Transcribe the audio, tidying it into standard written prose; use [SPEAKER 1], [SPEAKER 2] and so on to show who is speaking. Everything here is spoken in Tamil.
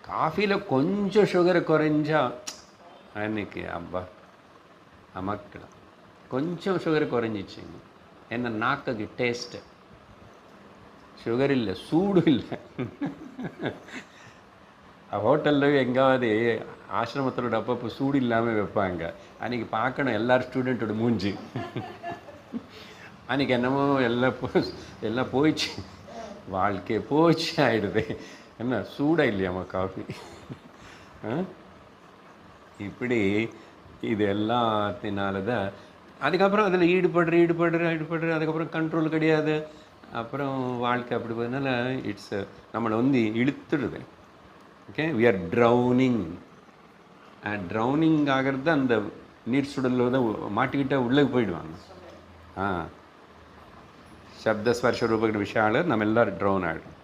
[SPEAKER 1] காஃபியில் கொஞ்சம் சுகரை குறைஞ்சா அன்னைக்கு அப்பா அமக்கலாம். கொஞ்சம் சுகர் குறைஞ்சிச்சுங்க. என்ன நாக்குக்கு டேஸ்ட்டு. சுகர் இல்லை, சூடு இல்லை. ஹோட்டலில் எங்காவது ஆசிரமத்தோட அப்பப்போ சூடு இல்லாமல் வைப்பாங்க. அன்றைக்கி பார்க்கணும் எல்லாரும் ஸ்டூடெண்ட்டோட மூஞ்சி. அன்றைக்கி என்னமோ எல்லாம் போயிடுச்சு, வாழ்க்கை போயிடுச்சு ஆகிடுது. என்ன சூடாக இல்லையாம்மா காஃபி? இப்படி இது எல்லாத்தினால தான் அதுக்கப்புறம் அதில் ஈடுபடுற அதுக்கப்புறம் கண்ட்ரோல் கிடையாது. அப்புறம் வாழ்க்கை அப்படி போகிறதுனால நம்மளை இழுத்துடுது. Okay, we are drowning. Drowning ஆகிறது அந்த நீர் சுடலில் தான் மாட்டிக்கிட்டால் உள்ளே போயிடுவாங்க. சப்த ஸ்பர்ஷ ரூப விஷயால நம்ம எல்லோரும் ட்ரௌன் ஆகிடும்.